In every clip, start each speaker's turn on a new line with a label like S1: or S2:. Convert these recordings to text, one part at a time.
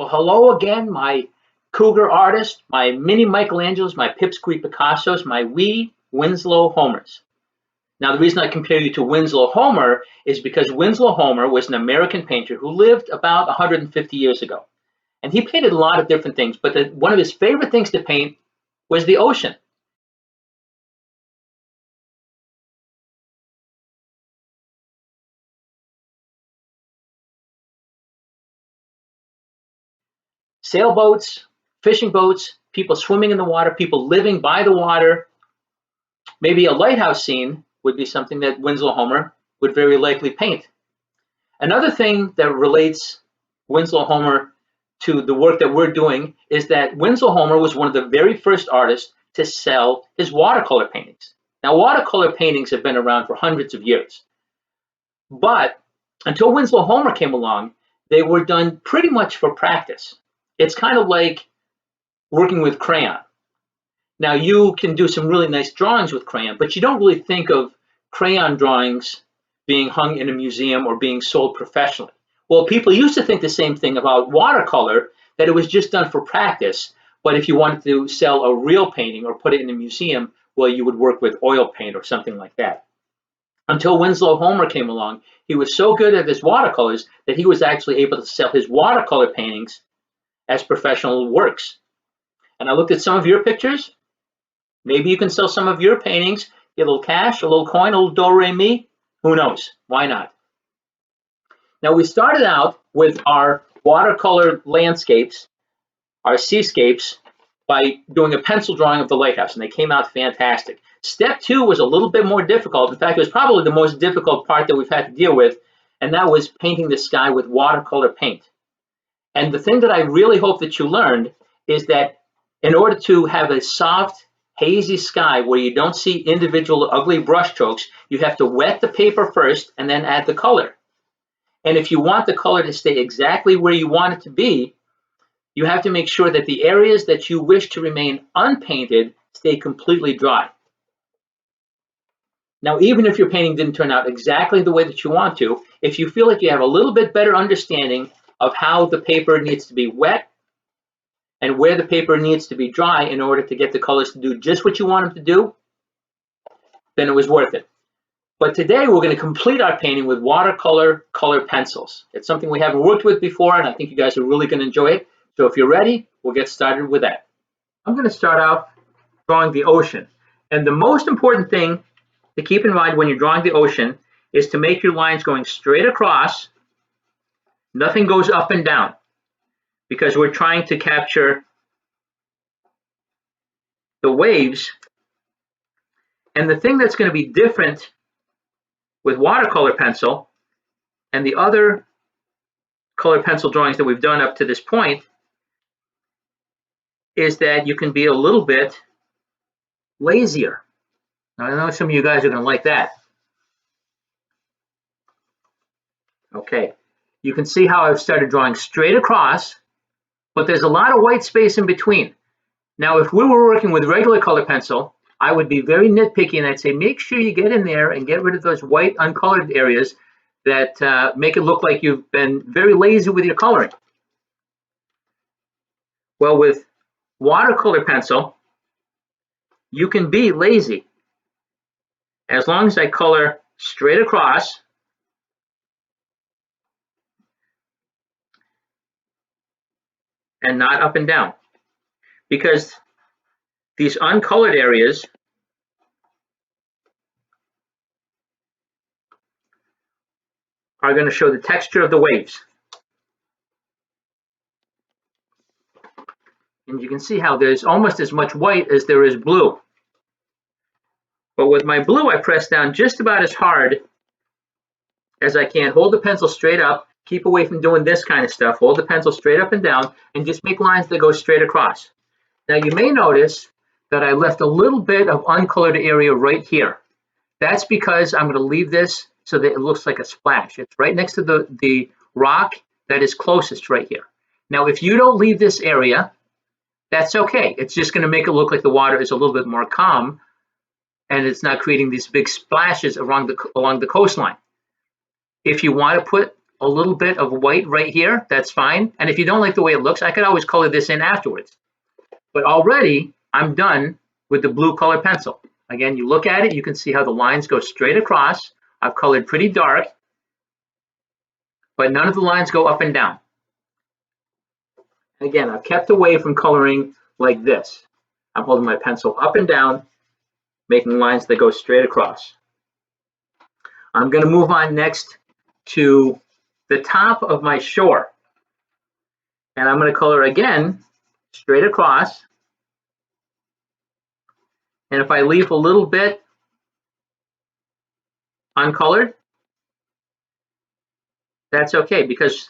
S1: Well, hello again, my cougar artists, my mini Michelangelos, my pipsqueak Picassos, my wee Winslow Homers. Now, the reason I compare you to Winslow Homer is because Winslow Homer was an American painter who lived about 150 years ago. And he painted a lot of different things, but one of his favorite things to paint was the ocean. Sailboats, fishing boats, people swimming in the water, people living by the water. Maybe a lighthouse scene would be something that Winslow Homer would very likely paint. Another thing that relates Winslow Homer to the work that we're doing is that Winslow Homer was one of the very first artists to sell his watercolor paintings. Now, watercolor paintings have been around for hundreds of years, but until Winslow Homer came along, they were done pretty much for practice. It's kind of like working with crayon. Now, you can do some really nice drawings with crayon, but you don't really think of crayon drawings being hung in a museum or being sold professionally. Well, people used to think the same thing about watercolor, that it was just done for practice, but if you wanted to sell a real painting or put it in a museum, well, you would work with oil paint or something like that. Until Winslow Homer came along, he was so good at his watercolors that he was actually able to sell his watercolor paintings as professional works. And I looked at some of your pictures. Maybe you can sell some of your paintings, get a little cash, a little coin, a little do-re-mi. Who knows? Why not? Now, we started out with our watercolor landscapes, our seascapes, by doing a pencil drawing of the lighthouse, and they came out fantastic. Step 2 was a little bit more difficult. In fact, it was probably the most difficult part that we've had to deal with, and that was painting the sky with watercolor paint. And the thing that I really hope that you learned is that in order to have a soft, hazy sky where you don't see individual ugly brush strokes, you have to wet the paper first and then add the color. And if you want the color to stay exactly where you want it to be, you have to make sure that the areas that you wish to remain unpainted stay completely dry. Now, even if your painting didn't turn out exactly the way that you want to, if you feel like you have a little bit better understanding of how the paper needs to be wet and where the paper needs to be dry in order to get the colors to do just what you want them to do, then it was worth it. But today we're going to complete our painting with watercolor colored pencils. It's something we haven't worked with before, and I think you guys are really going to enjoy it. So if you're ready, we'll get started with that. I'm going to start out drawing the ocean. And the most important thing to keep in mind when you're drawing the ocean is to make your lines going straight across. Nothing goes up and down, because we're trying to capture the waves. And the thing that's going to be different with watercolor pencil and the other colored pencil drawings that we've done up to this point is that you can be a little bit lazier. Now, I know some of you guys are going to like that. Okay, you can see how I've started drawing straight across, but there's a lot of white space in between. Now, if we were working with regular color pencil, I would be very nitpicky and I'd say make sure you get in there and get rid of those white uncolored areas that make it look like you've been very lazy with your coloring. Well, with watercolor pencil, you can be lazy. As long as I color straight across, and not up and down, because these uncolored areas are going to show the texture of the waves. And you can see how there's almost as much white as there is blue. But with my blue, I press down just about as hard as I can. Hold the pencil straight up. Keep away from doing this kind of stuff. Hold the pencil straight up and down and just make lines that go straight across. Now, you may notice that I left a little bit of uncolored area right here. That's because I'm going to leave this so that it looks like a splash. It's right next to the rock that is closest right here. Now, if you don't leave this area, that's okay. It's just going to make it look like the water is a little bit more calm and it's not creating these big splashes along the coastline. If you want to put a little bit of white right here, that's fine. And if you don't like the way it looks, I could always color this in afterwards. But already I'm done with the blue color pencil. Again, you look at it, you can see how the lines go straight across. I've colored pretty dark, but none of the lines go up and down. And again, I've kept away from coloring like this. I'm holding my pencil up and down, making lines that go straight across. I'm going to move on next to the top of my shore. And I'm going to color again, straight across. And if I leave a little bit uncolored, that's okay, because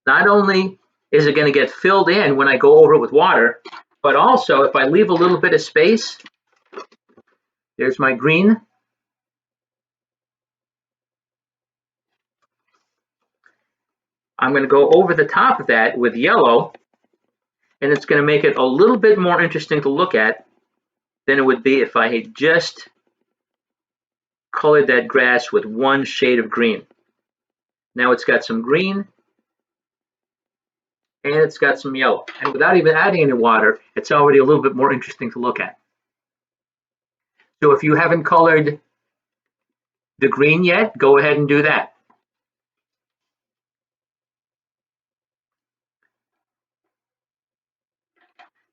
S1: not only is it going to get filled in when I go over it with water, but also if I leave a little bit of space, there's my green. I'm going to go over the top of that with yellow, and it's going to make it a little bit more interesting to look at than it would be if I had just colored that grass with one shade of green. Now it's got some green and it's got some yellow. And without even adding any water, it's already a little bit more interesting to look at. So if you haven't colored the green yet, go ahead and do that.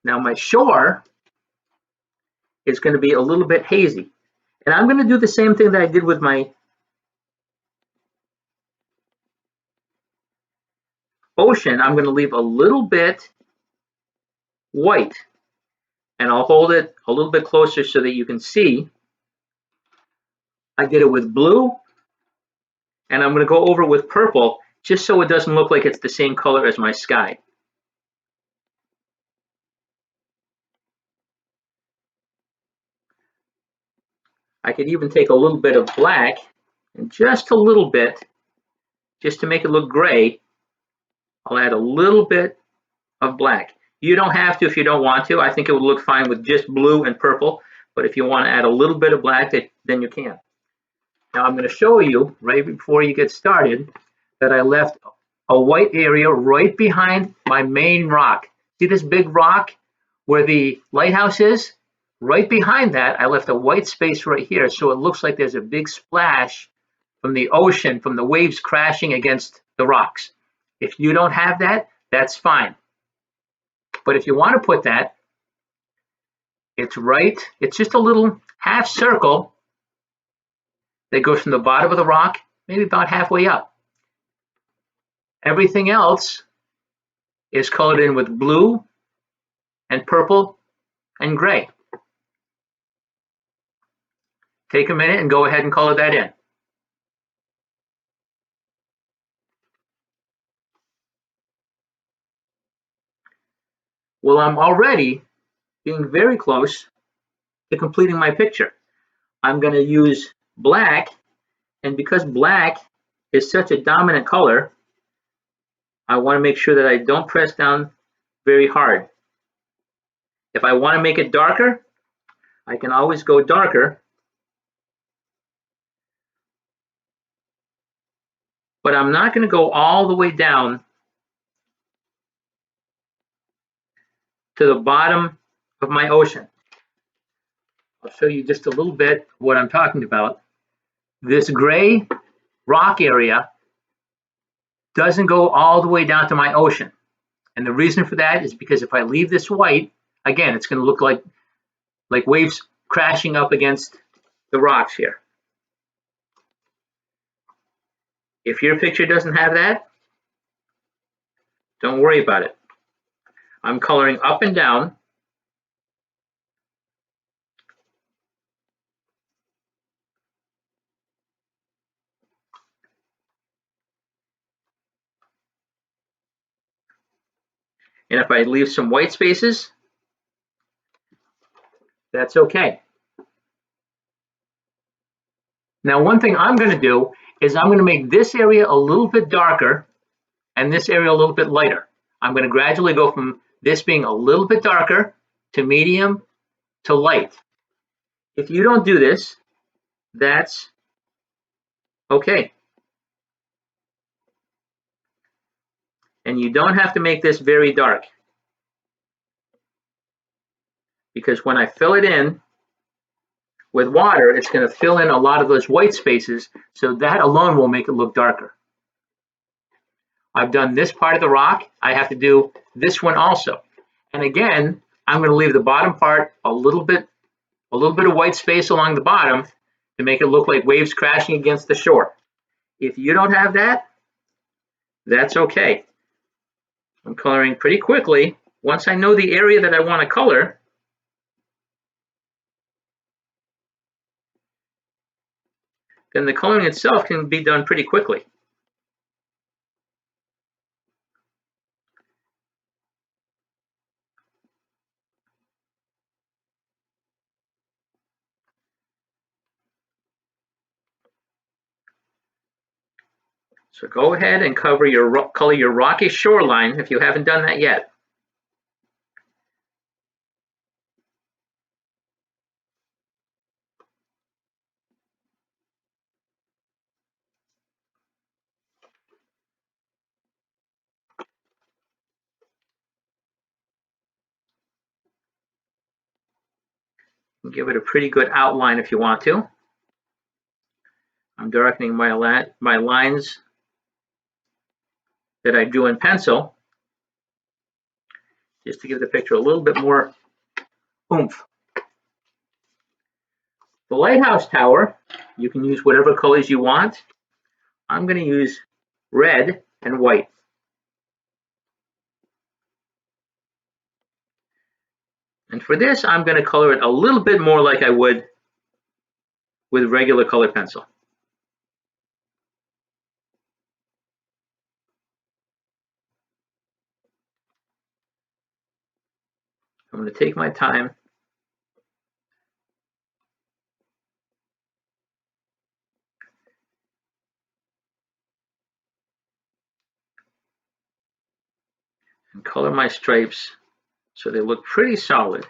S1: Now my shore is going to be a little bit hazy. And I'm going to do the same thing that I did with my ocean. I'm going to leave a little bit white, and I'll hold it a little bit closer so that you can see. I did it with blue, and I'm going to go over with purple just so it doesn't look like it's the same color as my sky. I could even take a little bit of black, and just a little bit, just to make it look gray, I'll add a little bit of black. You don't have to if you don't want to. I think it would look fine with just blue and purple, but if you want to add a little bit of black, then you can. Now I'm going to show you, right before you get started, that I left a white area right behind my main rock. See this big rock where the lighthouse is? Right behind that, I left a white space right here, so it looks like there's a big splash from the ocean, from the waves crashing against the rocks. If you don't have that, that's fine. But if you want to put that, it's just a little half circle that goes from the bottom of the rock, maybe about halfway up. Everything else is colored in with blue and purple and gray. Take a minute and go ahead and color that in. Well, I'm already being very close to completing my picture. I'm going to use black, and because black is such a dominant color, I want to make sure that I don't press down very hard. If I want to make it darker, I can always go darker, but I'm not going to go all the way down to the bottom of my ocean. I'll show you just a little bit what I'm talking about. This gray rock area doesn't go all the way down to my ocean. And the reason for that is because if I leave this white, again, it's going to look like waves crashing up against the rocks here. If your picture doesn't have that, don't worry about it. I'm coloring up and down. And if I leave some white spaces, that's okay. Now, one thing I'm going to do is I'm going to make this area a little bit darker and this area a little bit lighter. I'm going to gradually go from this being a little bit darker to medium to light. If you don't do this, that's okay. And you don't have to make this very dark, because when I fill it in with water, it's going to fill in a lot of those white spaces, so that alone will make it look darker. I've done this part of the rock. I have to do this one also. And again, I'm going to leave the bottom part a little bit of white space along the bottom to make it look like waves crashing against the shore. If you don't have that, that's okay. I'm coloring pretty quickly. Once I know the area that I want to color, then the coloring itself can be done pretty quickly. So go ahead and color your rocky shoreline if you haven't done that yet. Give it a pretty good outline if you want to. I'm darkening my lines that I drew in pencil, just to give the picture a little bit more oomph. The lighthouse tower, you can use whatever colors you want. I'm going to use red and white. And for this, I'm going to color it a little bit more like I would with regular colored pencil. I'm going to take my time and color my stripes so they look pretty solid.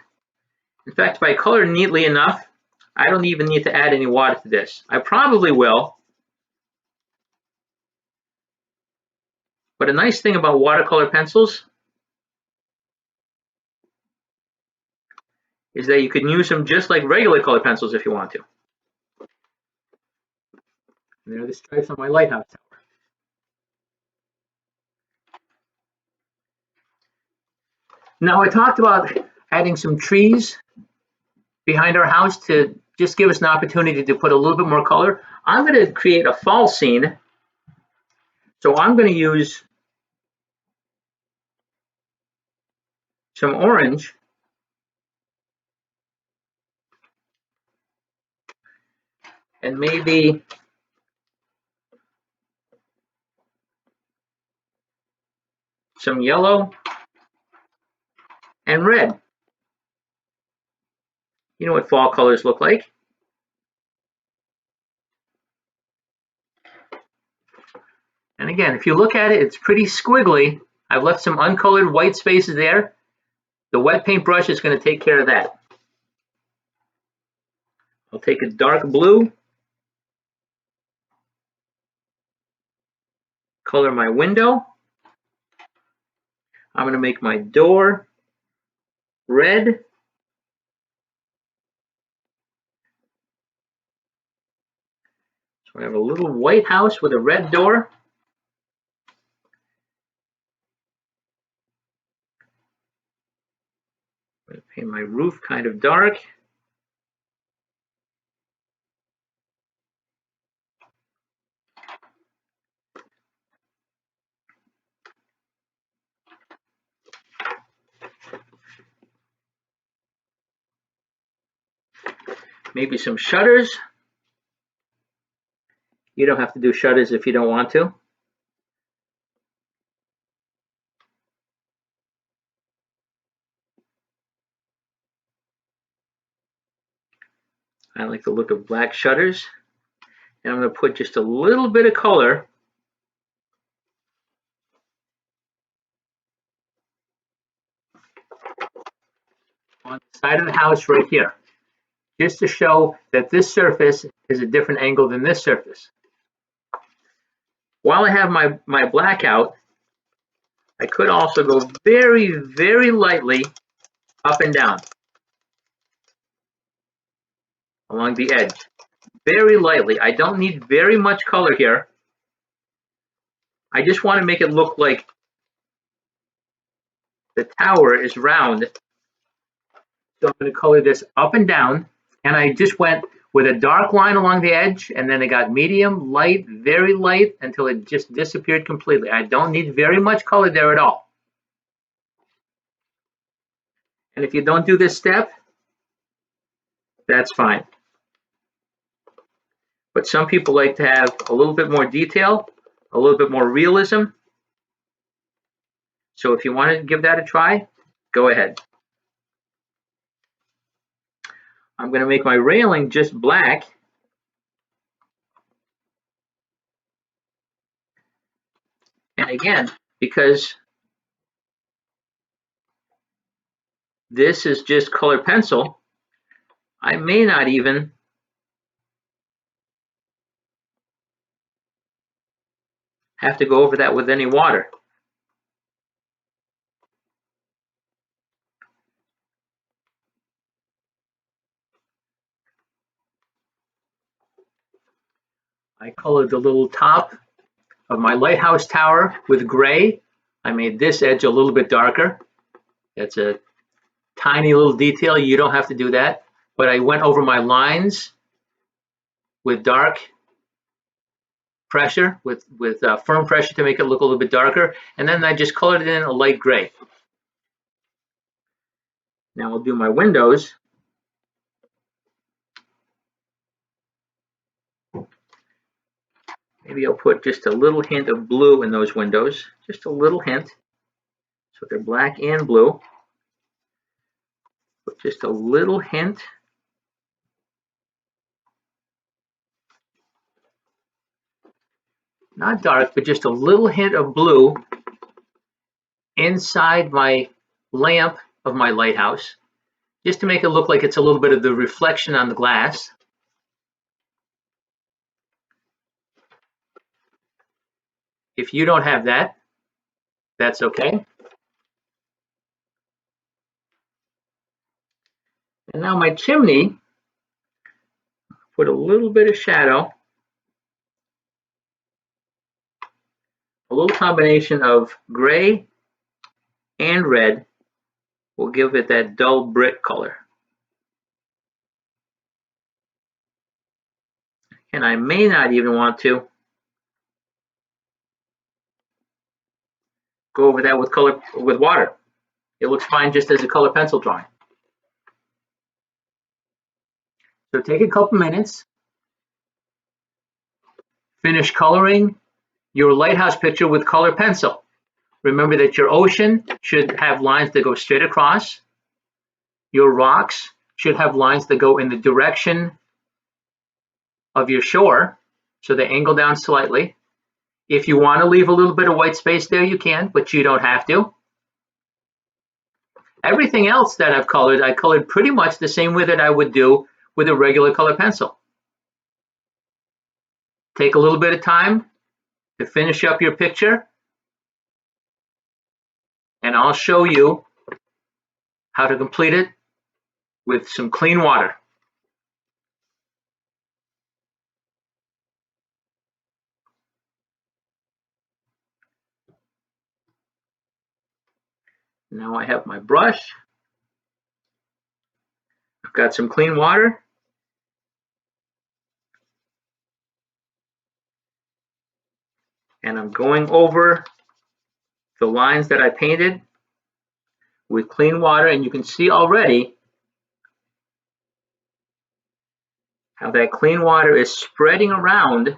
S1: In fact, if I color neatly enough, I don't even need to add any water to this. I probably will. But a nice thing about watercolor pencils is that you can use them just like regular color pencils if you want to. And there are the stripes on my lighthouse tower. Now I talked about adding some trees behind our house to just give us an opportunity to put a little bit more color. I'm going to create a fall scene. So I'm going to use some orange and maybe some yellow and red. You know what fall colors look like. And again, if you look at it, it's pretty squiggly. I've left some uncolored white spaces there. The wet paint brush is going to take care of that. I'll take a dark blue, color my window. I'm going to make my door red. So I have a little white house with a red door. I'm going to paint my roof kind of dark. Maybe some shutters. You don't have to do shutters if you don't want to. I like the look of black shutters. And I'm going to put just a little bit of color on the side of the house right here, just to show that this surface is a different angle than this surface. While I have my black out, I could also go very, very lightly up and down along the edge. Very lightly. I don't need very much color here. I just want to make it look like the tower is round. So I'm going to color this up and down. And I just went with a dark line along the edge, and then I got medium, light, very light, until it just disappeared completely. I don't need very much color there at all. And if you don't do this step, that's fine. But some people like to have a little bit more detail, a little bit more realism. So if you want to give that a try, go ahead. I'm going to make my railing just black. And again, because this is just colored pencil, I may not even have to go over that with any water. I colored the little top of my lighthouse tower with gray. I made this edge a little bit darker. That's a tiny little detail. You don't have to do that. But I went over my lines with dark pressure, with firm pressure to make it look a little bit darker. And then I just colored it in a light gray. Now I'll do my windows. Maybe I'll put just a little hint of blue in those windows, just a little hint. So they're black and blue. Put just a little hint. Not dark, but just a little hint of blue inside my lamp of my lighthouse, just to make it look like it's a little bit of the reflection on the glass. If you don't have that, that's okay. And now my chimney, put a little bit of shadow, a little combination of gray and red will give it that dull brick color. And I may not even want to go over that with water. It looks fine just as a color pencil drawing. So take a couple minutes, finish coloring your lighthouse picture with color pencil. Remember that your ocean should have lines that go straight across. Your rocks should have lines that go in the direction of your shore, so they angle down slightly. If you want to leave a little bit of white space there, you can, but you don't have to. Everything else that I've colored, I colored pretty much the same way that I would do with a regular color pencil. Take a little bit of time to finish up your picture, and I'll show you how to complete it with some clean water. Now I have my brush. I've got some clean water. And I'm going over the lines that I painted with clean water, and you can see already how that clean water is spreading around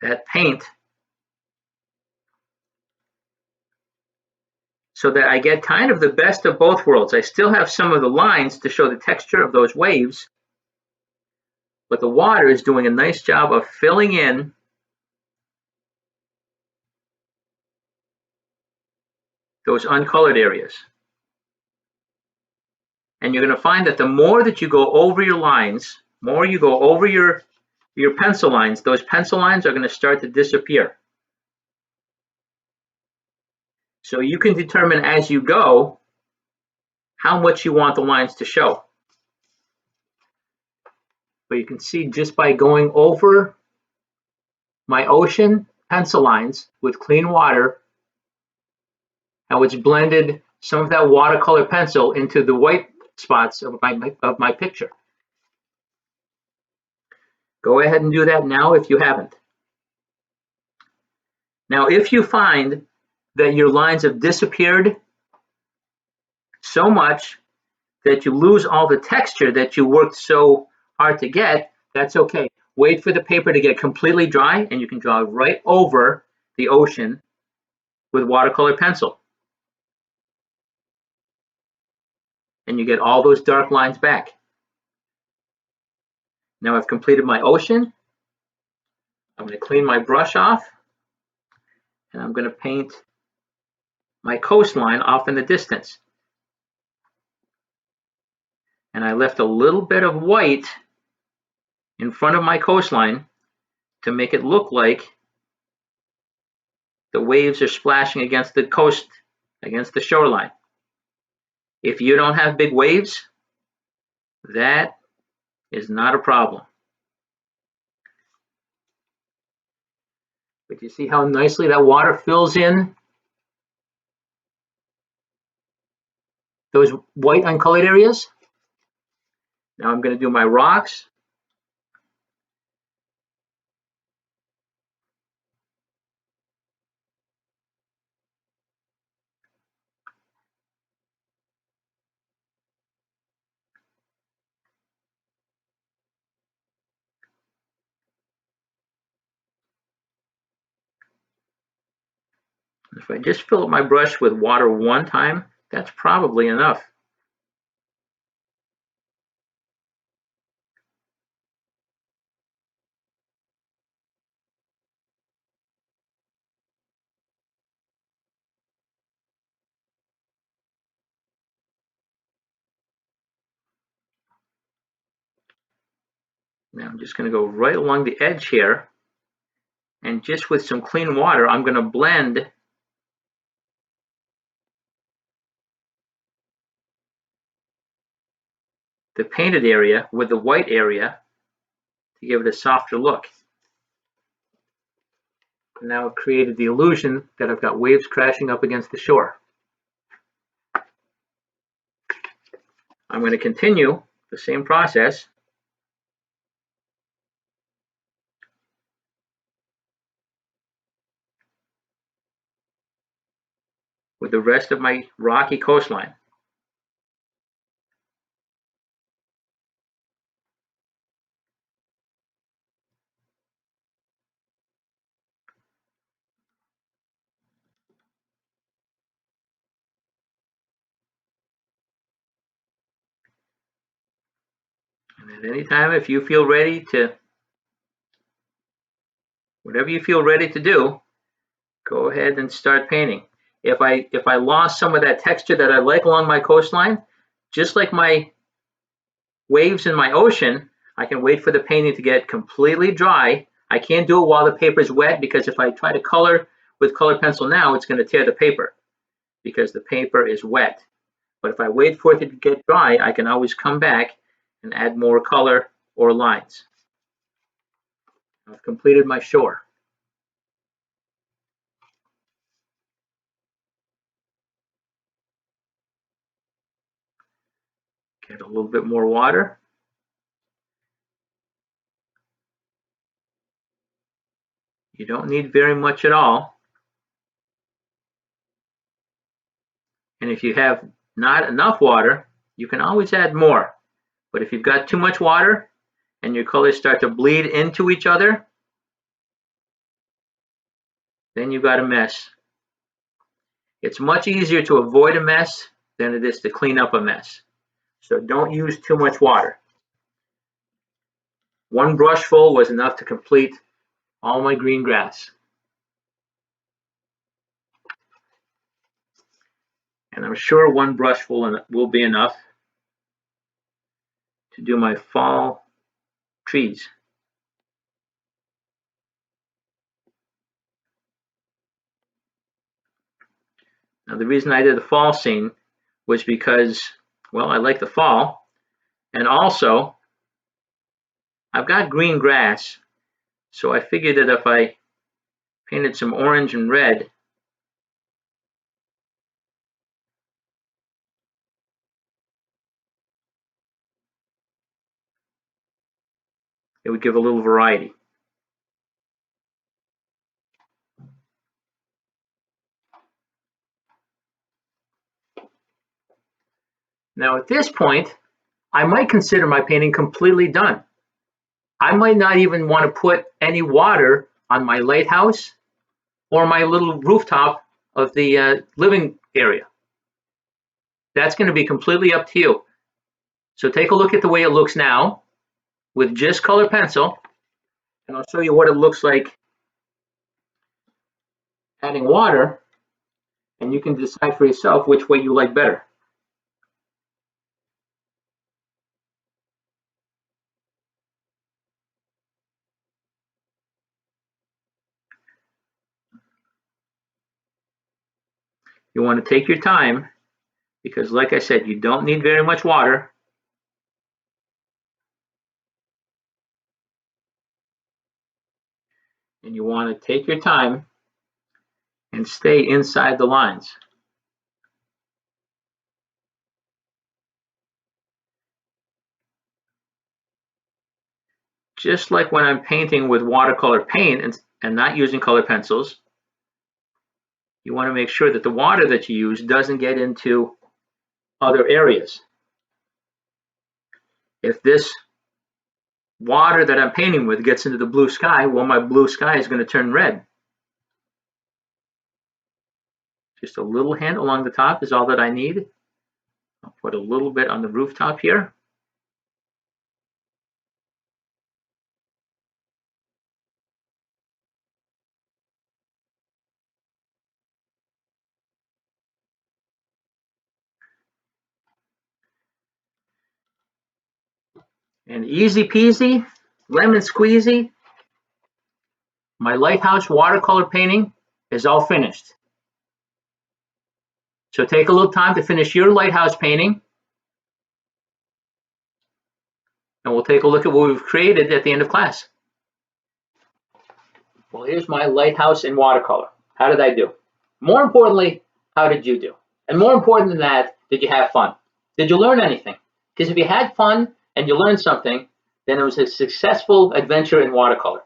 S1: that paint so that I get kind of the best of both worlds. I still have some of the lines to show the texture of those waves, but the water is doing a nice job of filling in those uncolored areas. And you're going to find that the more that you go over your lines, more you go over your pencil lines, those pencil lines are going to start to disappear. So you can determine as you go how much you want the lines to show. But you can see just by going over my ocean pencil lines with clean water, how it's blended some of that watercolor pencil into the white spots of my picture. Go ahead and do that now if you haven't. Now, if you find that your lines have disappeared so much that you lose all the texture that you worked so hard to get, that's okay. Wait for the paper to get completely dry, and you can draw right over the ocean with watercolor pencil. And you get all those dark lines back. Now I've completed my ocean. I'm going to clean my brush off, and I'm going to paint my coastline off in the distance. And I left a little bit of white in front of my coastline to make it look like the waves are splashing against the coast, against the shoreline. If you don't have big waves, that is not a problem. But you see how nicely that water fills in those white uncolored areas? Now I'm going to do my rocks. If I just fill up my brush with water one time, that's probably enough. Now I'm just going to go right along the edge here, and just with some clean water, I'm going to blend the painted area with the white area to give it a softer look. Now I've created the illusion that I've got waves crashing up against the shore. I'm going to continue the same process with the rest of my rocky coastline. And at any time, if you feel ready to, whatever you feel ready to do, go ahead and start painting. If I lost some of that texture that I like along my coastline, just like my waves in my ocean, I can wait for the painting to get completely dry. I can't do it while the paper is wet, because if I try to color with colored pencil now, it's going to tear the paper because the paper is wet. But if I wait for it to get dry, I can always come back and add more color or lines. I've completed my shore. Get a little bit more water. You don't need very much at all. And if you have not enough water, you can always add more. But if you've got too much water and your colors start to bleed into each other, then you've got a mess. It's much easier to avoid a mess than it is to clean up a mess. So don't use too much water. One brushful was enough to complete all my green grass. And I'm sure one brushful will be enough to do my fall trees. Now, the reason I did the fall scene was because, well, I like the fall, and also I've got green grass, so I figured that if I painted some orange and red, it would give a little variety. Now, at this point, I might consider my painting completely done. I might not even want to put any water on my lighthouse or my little rooftop of the living area. That's going to be completely up to you. So take a look at the way it looks now with just color pencil, and I'll show you what it looks like adding water, and you can decide for yourself which way you like better. You want to take your time because, like I said, you don't need very much water. And you want to take your time and stay inside the lines. Just like when I'm painting with watercolor paint and not using color pencils, you want to make sure that the water that you use doesn't get into other areas. If this water that I'm painting with gets into the blue sky, well, my blue sky is going to turn red. Just a little hint along the top is all that I need. I'll put a little bit on the rooftop here. And easy peasy, lemon squeezy, my lighthouse watercolor painting is all finished. So take a little time to finish your lighthouse painting, and we'll take a look at what we've created at the end of class. Well, here's my lighthouse in watercolor. How did I do? More importantly, how did you do? And more important than that, did you have fun? Did you learn anything? Because if you had fun and you learned something, then it was a successful adventure in watercolor.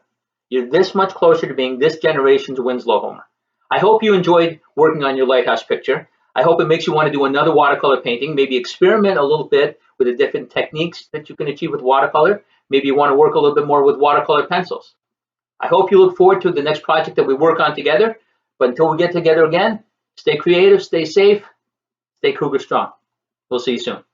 S1: You're this much closer to being this generation's Winslow Homer. I hope you enjoyed working on your lighthouse picture. I hope it makes you want to do another watercolor painting, maybe experiment a little bit with the different techniques that you can achieve with watercolor. Maybe you want to work a little bit more with watercolor pencils. I hope you look forward to the next project that we work on together. But until we get together again, stay creative, stay safe, stay Cougar strong. We'll see you soon.